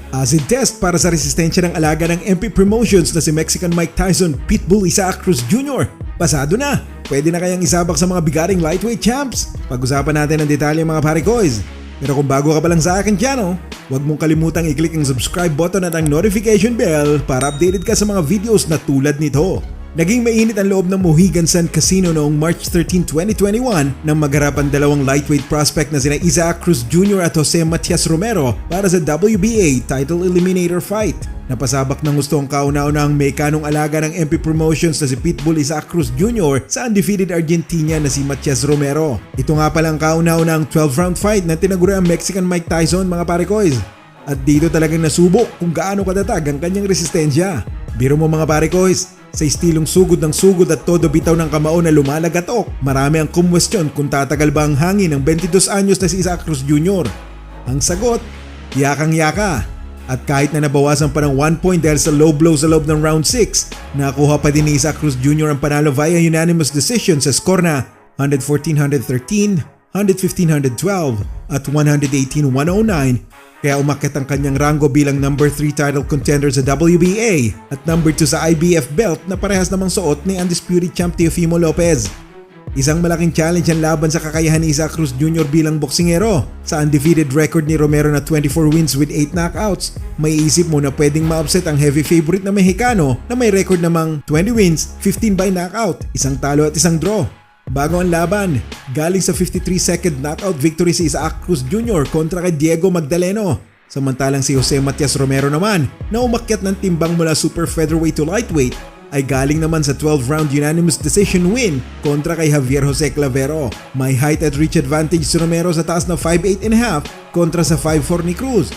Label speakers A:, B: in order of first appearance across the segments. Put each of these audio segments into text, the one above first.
A: Acid test para sa resistensya ng alaga ng MP Promotions na si Mexican Mike Tyson, Pitbull Isaac Cruz Jr. Pasado na! Pwede na kayang isabak sa mga bigating lightweight champs? Pag-usapan natin ang detalye mga parikoys. Pero kung bago ka pa lang sa akin channel, huwag mong kalimutang i-click ang subscribe button at ang notification bell para updated ka sa mga videos na tulad nito. Naging mainit ang loob ng Mohegan Sun Casino noong March 13, 2021 nang magharap ang dalawang lightweight prospect na sina Isaac Cruz Jr. at Jose Matias Romero para sa WBA title eliminator fight. Napasabak ng husto ang kauna-unahang mehikanong alaga ng MP Promotions na si Pitbull Isaac Cruz Jr. sa undefeated Argentinian na si Matias Romero. Ito nga palang kauna-unahang 12-round fight na tinaguriang Mexican Mike Tyson mga parikoys. At dito talagang nasubok kung gaano katatag ang kanyang resistensya. Biro mo mga parikoys, sa estilong sugod ng sugod at todo bitaw ng kamao na lumalagatok, marami ang kumwestiyon kung tatagal ba ang hangin ng 22 anyos na si Isaac Cruz Jr. Ang sagot, yakang-yaka. At kahit na nabawasan pa ng 1 point dahil sa low blow sa loob ng round 6, nakuha pa din ni Isaac Cruz Jr. ang panalo via unanimous decision sa score na 114-113, 115-112 at 118-109. Kaya umakyat ang kanyang ranggo bilang number 3 title contender sa WBA at number 2 sa IBF belt na parehas namang suot ni undisputed champ Teofimo Lopez. Isang malaking challenge ang laban sa kakayahan ni Isaac Cruz Jr. bilang boksingero. Sa undefeated record ni Romero na 24 wins with 8 knockouts, may isip mo na pwedeng ma-upset ang heavy favorite na Mexicano na may record namang 20 wins, 15 by knockout, isang talo at isang draw. Bago ang laban, galing sa 53-second knockout victory si Isaac Cruz Jr. kontra kay Diego Magdaleno. Samantalang si Jose Matias Romero naman na umakyat ng timbang mula super featherweight to lightweight ay galing naman sa 12-round unanimous decision win kontra kay Javier Jose Clavero. May height at reach advantage si Romero sa taas na 5'8.5 kontra sa 5'4 ni Cruz.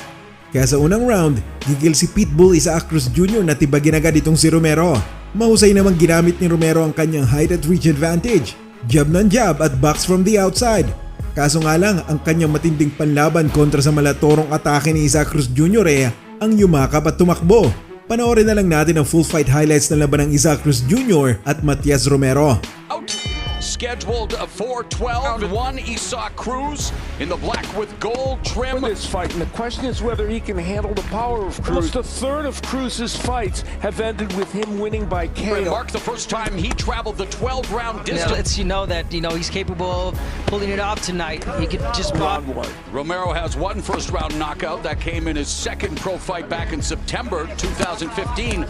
A: Kaya sa unang round, gigil si Pitbull Isaac Cruz Jr. na tibagin agad itong si Romero. Mahusay namang ginamit ni Romero ang kanyang height at reach advantage. Jab ng jab at box from the outside. Kaso nga lang, ang kanyang matinding panlaban kontra sa malatorong atake ni Isaac Cruz Jr. Ang yumakap at tumakbo. Panoorin na lang natin ang full fight highlights ng laban ng Isaac Cruz Jr. at Matias Romero.
B: Scheduled for 12 and 1, Isaac Cruz in the black with gold trim.
C: For this fight, and the question is whether he can handle the power of Cruz. Almost a third of Cruz's fights have ended with him winning by KO.
B: Mark the first time he traveled the 12-round distance.
D: Yeah, lets you know that he's capable of pulling it off tonight. He could just pop.
B: Romero has one first-round knockout that came in his second pro fight back in September 2015.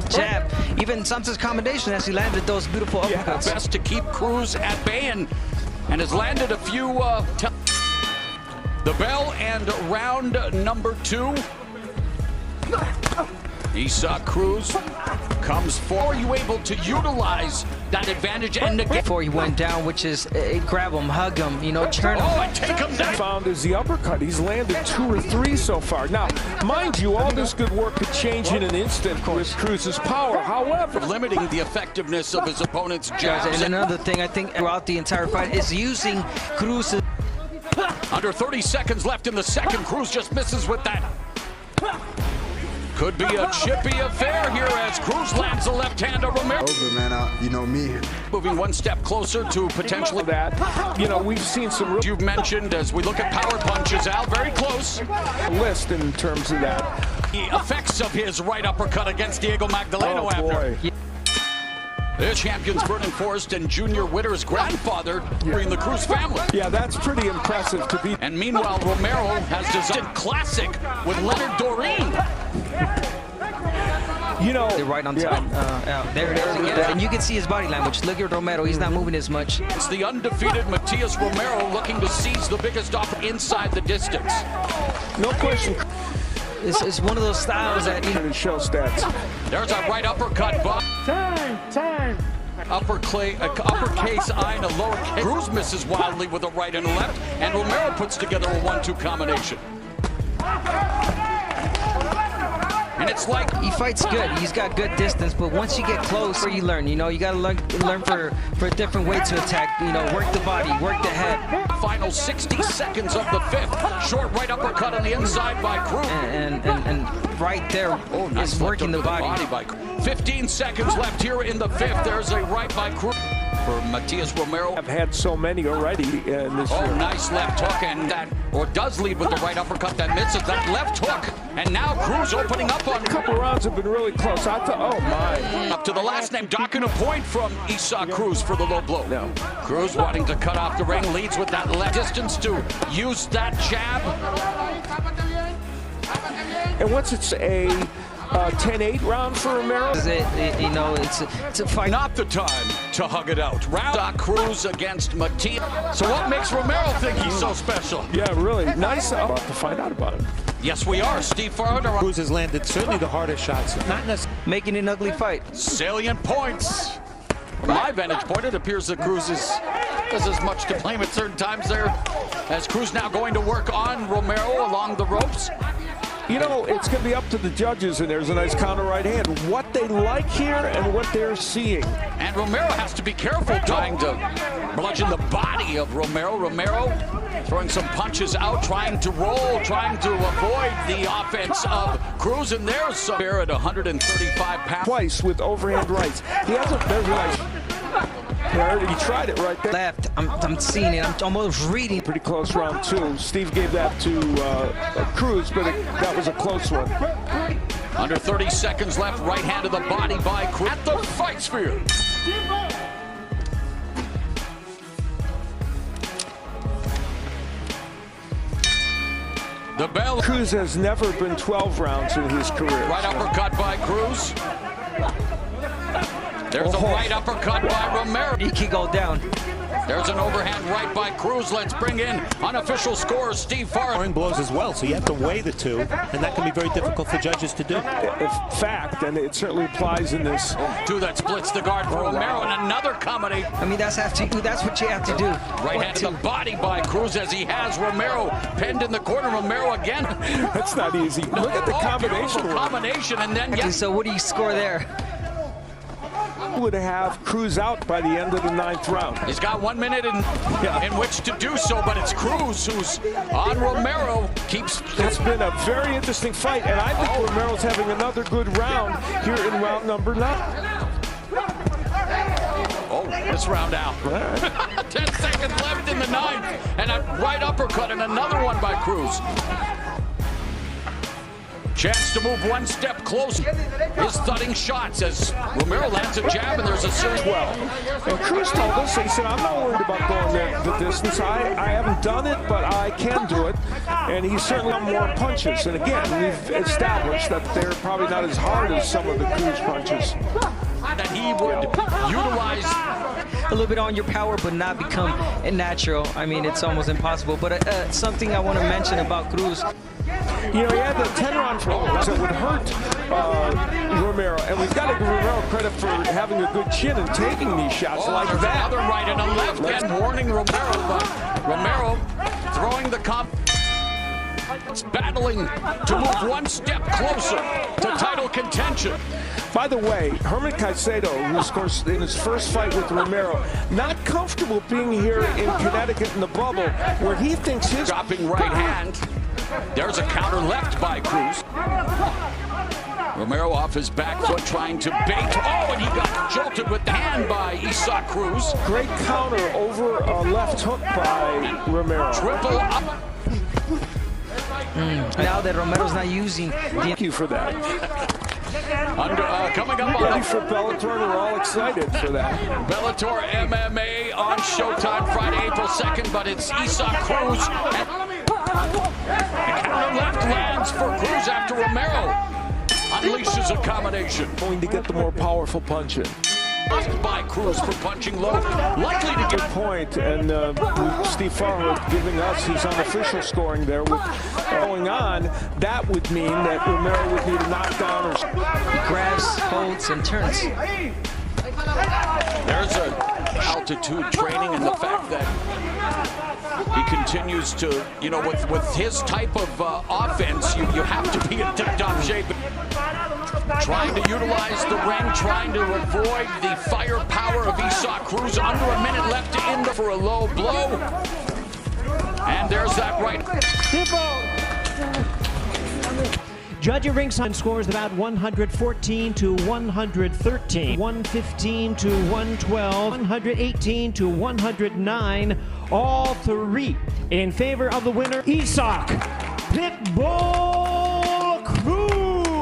D: Jab, even Santos' combination as he landed those beautiful uppercuts.
B: Best to keep Cruz at bay and has landed a few. The bell and round number 2. Isaac Cruz comes forward. Are you able to utilize that advantage and negate?
D: Before he went down, which is grab him, hug him, turn him.
B: And take him down.
C: Found is the uppercut. He's landed 2 or 3 so far. Now, mind you, all this good work could change in an instant with Cruz's power. However,
B: limiting the effectiveness of his opponent's jabs.
D: And another thing I think throughout the entire fight is using Cruz's.
B: Under 30 seconds left in the second. Cruz just misses with that. Could be a chippy affair here as Cruz lands a left-hander. Romero.
E: Over, man. You know me.
B: Moving one step closer to potentially
C: that. We've seen some.
B: You've mentioned as we look at power punches, Al, very close.
C: List in terms of that.
B: The effects of his right uppercut against Diego Magdaleno after. This champion's Vernon Forrest and Junior Witter's grandfather in the Cruz family.
C: Yeah, that's pretty impressive to be.
B: And meanwhile, Romero has designed classic with Leonard Doreen.
D: They're right on time. There it is again. And you can see his body language. Look at Romero. He's not moving as much.
B: It's the undefeated Matias Romero looking to seize the biggest offer inside the distance.
C: No question.
D: It's one of those styles that
C: show stats.
B: There's a right uppercut.
C: Time.
B: Uppercase eye and a lower case. Cruz misses wildly with a right and a left, and Romero puts together a 1-2 combination. And it's like
D: he fights good. He's got good distance, but once you get close, you learn. You gotta learn for a different way to attack. Work the body, work the head.
B: Final 60 seconds of the 5th. Short right uppercut on the inside by Cruz.
D: And right there is working the body.
B: 15 seconds left here in the 5th. There's a right by Cruz. for Matias Romero.
C: I've had so many already in this year.
B: Nice left hook, and that does lead with the right uppercut that misses that left hook. And now Cruz opening up on
C: A couple rounds have been really close. I thought, oh my.
B: up to the last name, docking a point from Isaac Cruz for the low blow.
C: No.
B: Cruz wanting to cut off the ring, leads with that left distance to use that jab.
C: And once it's a 10-8 round for Romero.
D: It's a fight.
B: Not the time to hug it out. Round Cruz against Matias. So what makes Romero think he's so special?
C: Yeah, really. Nice. About to find out about it.
B: Yes, we are. Steve Farhood.
E: Cruz has landed certainly the hardest shots. Not necessarily.
D: Making it an ugly fight.
B: Salient points. From my vantage point, it appears that Cruz has as much to blame at certain times there, as Cruz now going to work on Romero along the ropes.
C: You know, it's going to be up to the judges, and there's a nice counter right hand. What they like here and what they're seeing.
B: And Romero has to be careful trying to bludgeon the body of Romero. Romero throwing some punches out, trying to roll, trying to avoid the offense of Cruz. And there's some here at 135 pounds.
C: Twice with overhand rights. He hasn't. There's a nice. He tried it right there.
D: Left. I'm seeing it. I'm almost reading.
C: Pretty close round two. Steve gave that to Cruz, but that was a close one.
B: Under 30 seconds left. Right hand to the body by Cruz at the fight sphere. The bell.
C: Cruz has never been 12 rounds in his career.
B: Right uppercut by Cruz. There's a right uppercut by Romero.
D: He can go down.
B: There's an overhand right by Cruz. Let's bring in unofficial scorer Steve Farhood.
E: Blows as well, so you have to weigh the two, and that can be very difficult for judges to do.
C: Fact, and it certainly applies in this.
B: Two that splits the guard for Romero, and another combination.
D: I mean, that's what you have to do.
B: Right hand to the body by Cruz as he has Romero pinned in the corner. Romero again.
C: That's not easy. Look at the combination.
B: Combination, and then yes.
D: So what do you score there?
C: Would have Cruz out by the end of the 9th round.
B: He's got 1 minute in which to do so, but it's Cruz who's on Romero.
C: It's been a very interesting fight, and I think Romero's having another good round here in round number 9.
B: Oh, this round out. 10 seconds left in the 9th, and a right uppercut and another one by Cruz. Chance to move one step closer. His thudding shots as Romero lands a jab, and there's a series.
C: And Cruz told us, he said, I'm not worried about going the distance. I haven't done it, but I can do it. And he's certainly got more punches. And again, we've established that they're probably not as hard as some of the Cruz punches.
B: That he would utilize
D: a little bit on your power, but not become natural. I mean, it's almost impossible. But something I want to mention about Cruz.
C: You know, he had the 10-round throws that would hurt Romero, and we've got to give Romero credit for having a good chin and taking these shots like that.
B: Another right and a left, and warning Romero, but Romero throwing the battling to move one step closer to title contention.
C: By the way, Herman Caicedo, who scores in his first fight with Romero, not comfortable being here in Connecticut in the bubble, where he thinks his
B: dropping right hand. There's a counter left by Cruz. Romero off his back foot trying to bait. Oh, and he got jolted with the hand by Isaac Cruz.
C: Great counter over a left hook by Romero.
B: Triple up.
D: Now that Romero's not using the...
C: Thank you for that.
B: Coming up
C: Ready
B: on
C: for Bellator, we're all excited for that.
B: Bellator MMA on Showtime Friday, April 2nd, but it's Isaac Cruz. The counter left lands for Cruz after Romero unleashes a combination.
C: Going to get the more powerful punch in.
B: By Cruz for punching low. Likely to get
C: point, and Steve Farhood giving us his unofficial scoring there. With going on, that would mean that Romero would need a knockdown or
D: He grabs, holds, and turns.
B: There's a altitude training and the fact that he continues to, you know, with his type of offense, you have to be in tip-top shape. Trying to utilize the ring, trying to avoid the firepower of Isaac Cruz. Under a minute left to end for a low blow. And there's that right.
F: Judge ringside scores about 114 to 113, 115 to 112, 118 to 109, all three in favor of the winner, Isaac Pitbull Cruz.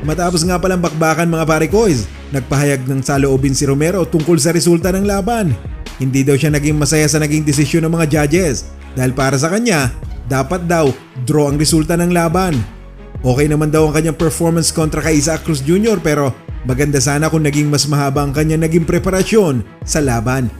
A: Matapos nga palang bakbakan mga parikoys, nagpahayag ng saloobin si Romero tungkol sa resulta ng laban. Hindi daw siya naging masaya sa naging desisyon ng mga judges dahil para sa kanya, dapat daw draw ang resulta ng laban. Okay naman daw ang kanyang performance kontra kay Isaac Cruz Jr. pero maganda sana kung naging mas mahaba ang kanyang naging preparasyon sa laban.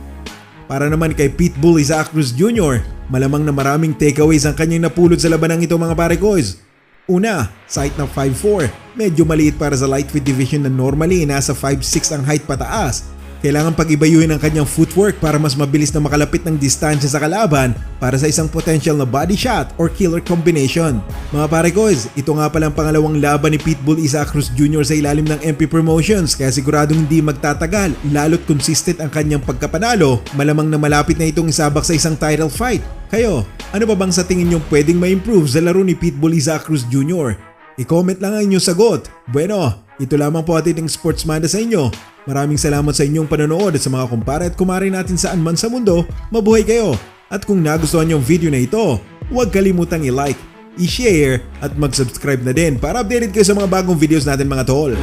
A: Para naman kay Pitbull Isaac Cruz Jr., malamang na maraming takeaways ang kanyang napulot sa labanang ito mga parikoys. Una, sa height ng 5'4", medyo maliit para sa lightweight division na normally nasa 5'6" ang height pataas. Kailangan pag-ibayuhin ang kanyang footwork para mas mabilis na makalapit ng distansya sa kalaban para sa isang potential na body shot or killer combination. Mga parikoys, ito nga palang pangalawang laban ni Pitbull Isaac Cruz Jr. sa ilalim ng MP Promotions kaya siguradong hindi magtatagal lalo't consistent ang kanyang pagkapanalo, malamang na malapit na itong isabak sa isang title fight. Kayo, ano pa bang sa tingin niyong pwedeng ma-improve sa laro ni Pitbull Isaac Cruz Jr.? I-comment lang ang inyong sagot. Bueno, ito lamang po ating Sportsmanda sa inyo. Maraming salamat sa inyong panonood at sa mga kumpare at kumare natin saan man sa mundo. Mabuhay kayo! At kung nagustuhan niyo ang video na ito, huwag kalimutang i-like, i-share at mag-subscribe na din para updated kayo sa mga bagong videos natin mga tol.